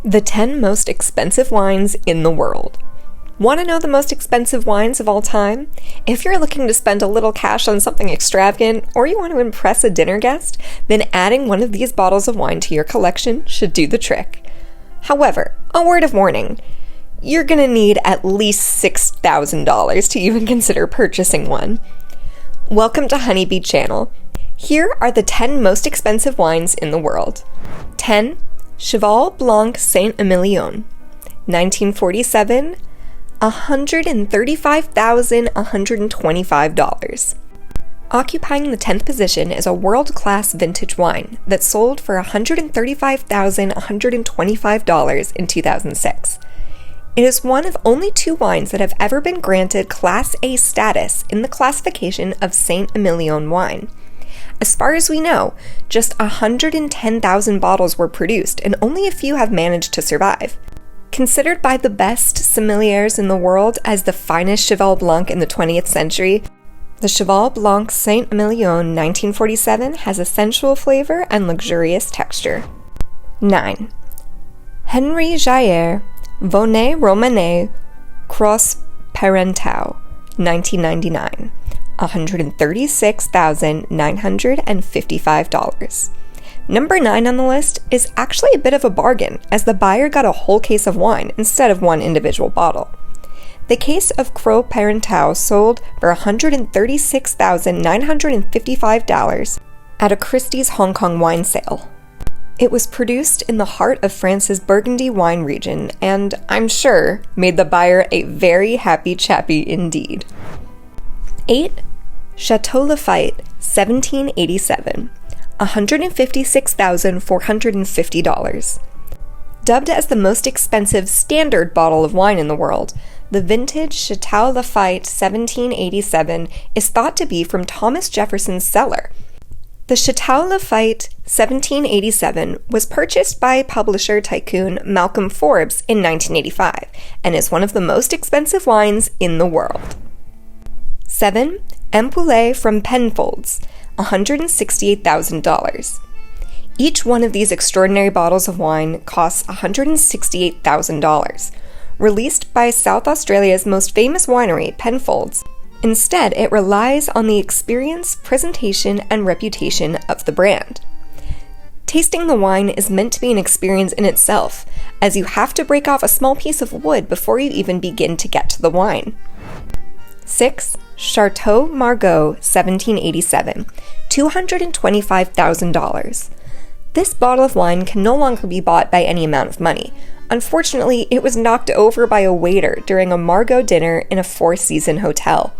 The 10 most expensive wines in the world. Want to know the most expensive wines of all time? If you're looking to spend a little cash on something extravagant, or you want to impress a dinner guest, then adding one of these bottles of wine to your collection should do the trick. However, a word of warning. You're going to need at least $6,000 to even consider purchasing one. Welcome to Honeybee Channel. Here are the 10 most expensive wines in the world. 10. Cheval Blanc St-Emilion, 1947, $135,125. Occupying the 10th position is a world-class vintage wine that sold for $135,125 in 2006. It is one of only 2 wines that have ever been granted Class A status in the classification of St-Emilion wine. As far as we know, just 110,000 bottles were produced, and only a few have managed to survive. Considered by the best sommeliers in the world as the finest Cheval Blanc in the 20th century, the Cheval Blanc St-Emilion 1947 has a sensual flavor and luxurious texture. 9. Henri Vosne-Romanée Cros Parantoux, 1999. $136,955. Number 9 on the list is actually a bit of a bargain, as the buyer got a whole case of wine instead of one individual bottle. The case of Cros Parantoux sold for $136,955 at a Christie's Hong Kong wine sale. It was produced in the heart of France's Burgundy wine region, and I'm sure made the buyer a very happy chappy indeed. 8. Chateau Lafite, 1787, $156,450. Dubbed as the most expensive standard bottle of wine in the world, the vintage Chateau Lafite 1787 is thought to be from Thomas Jefferson's cellar. The Chateau Lafite 1787 was purchased by publisher tycoon Malcolm Forbes in 1985 and is one of the most expensive wines in the world. 7. Ampoule from Penfolds, $168,000. Each one of these extraordinary bottles of wine costs $168,000. Released by South Australia's most famous winery, Penfolds, instead it relies on the experience, presentation, and reputation of the brand. Tasting the wine is meant to be an experience in itself, as you have to break off a small piece of wood before you even begin to get to the wine. 6. Chateau Margaux 1787, $225,000. This bottle of wine can no longer be bought by any amount of money. Unfortunately, it was knocked over by a waiter during a Margaux dinner in a Four-Season hotel.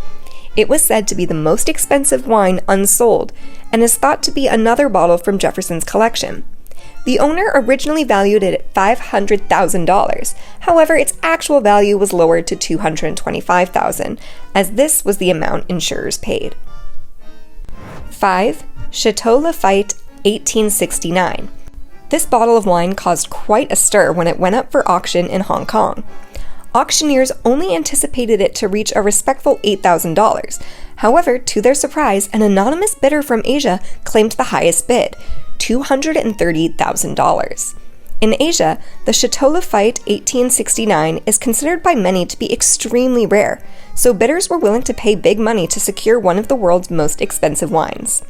It was said to be the most expensive wine unsold, and is thought to be another bottle from Jefferson's collection. The owner originally valued it at $500,000. However, its actual value was lowered to $225,000, as this was the amount insurers paid. 5. Chateau Lafite 1869. This bottle of wine caused quite a stir when it went up for auction in Hong Kong. Auctioneers only anticipated it to reach a respectful $8,000. However, to their surprise, an anonymous bidder from Asia claimed the highest bid, $230,000. In Asia, the Chateau Lafite 1869 is considered by many to be extremely rare, so bidders were willing to pay big money to secure one of the world's most expensive wines.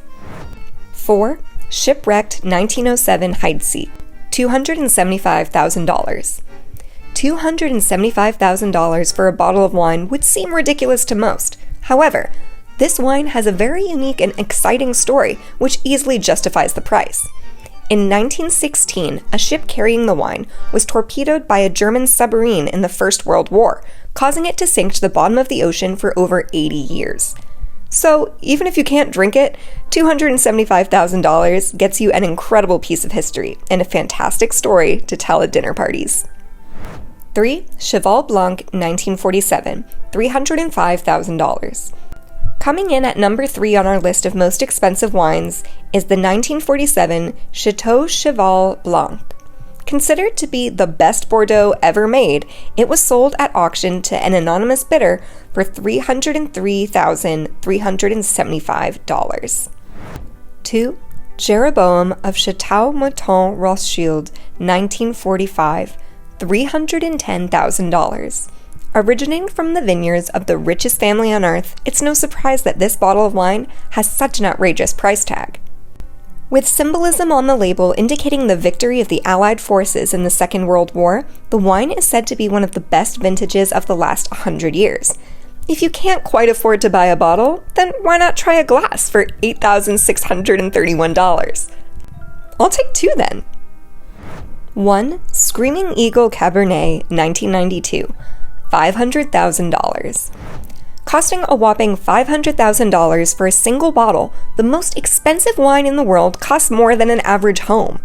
4. Shipwrecked 1907 Heidsieck, $275,000. $275,000 for a bottle of wine would seem ridiculous to most. However, this wine has a very unique and exciting story, which easily justifies the price. In 1916, a ship carrying the wine was torpedoed by a German submarine in the First World War, causing it to sink to the bottom of the ocean for over 80 years. So, even if you can't drink it, $275,000 gets you an incredible piece of history and a fantastic story to tell at dinner parties. 3. Cheval Blanc 1947, $305,000. Coming in at number 3 on our list of most expensive wines is the 1947 Chateau Cheval Blanc. Considered to be the best Bordeaux ever made, it was sold at auction to an anonymous bidder for $303,375. 2. Jeroboam of Chateau Mouton-Rothschild, 1945, $310,000. Originating from the vineyards of the richest family on earth, it's no surprise that this bottle of wine has such an outrageous price tag. With symbolism on the label indicating the victory of the Allied forces in the Second World War, the wine is said to be one of the best vintages of the last 100 years. If you can't quite afford to buy a bottle, then why not try a glass for $8,631? I'll take two then. 1 Screaming Eagle Cabernet 1992, $500,000. Costing a whopping $500,000 for a single bottle, the most expensive wine in the world costs more than an average home.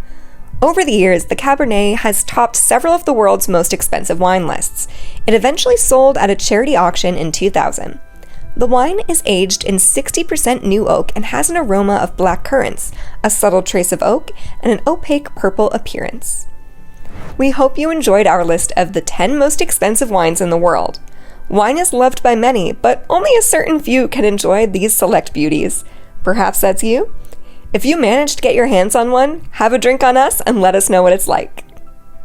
Over the years, the Cabernet has topped several of the world's most expensive wine lists. It eventually sold at a charity auction in 2000. The wine is aged in 60% new oak and has an aroma of black currants, a subtle trace of oak, and an opaque purple appearance. We hope you enjoyed our list of the 10 most expensive wines in the world. Wine is loved by many, but only a certain few can enjoy these select beauties. Perhaps that's you? If you managed to get your hands on one, have a drink on us and let us know what it's like.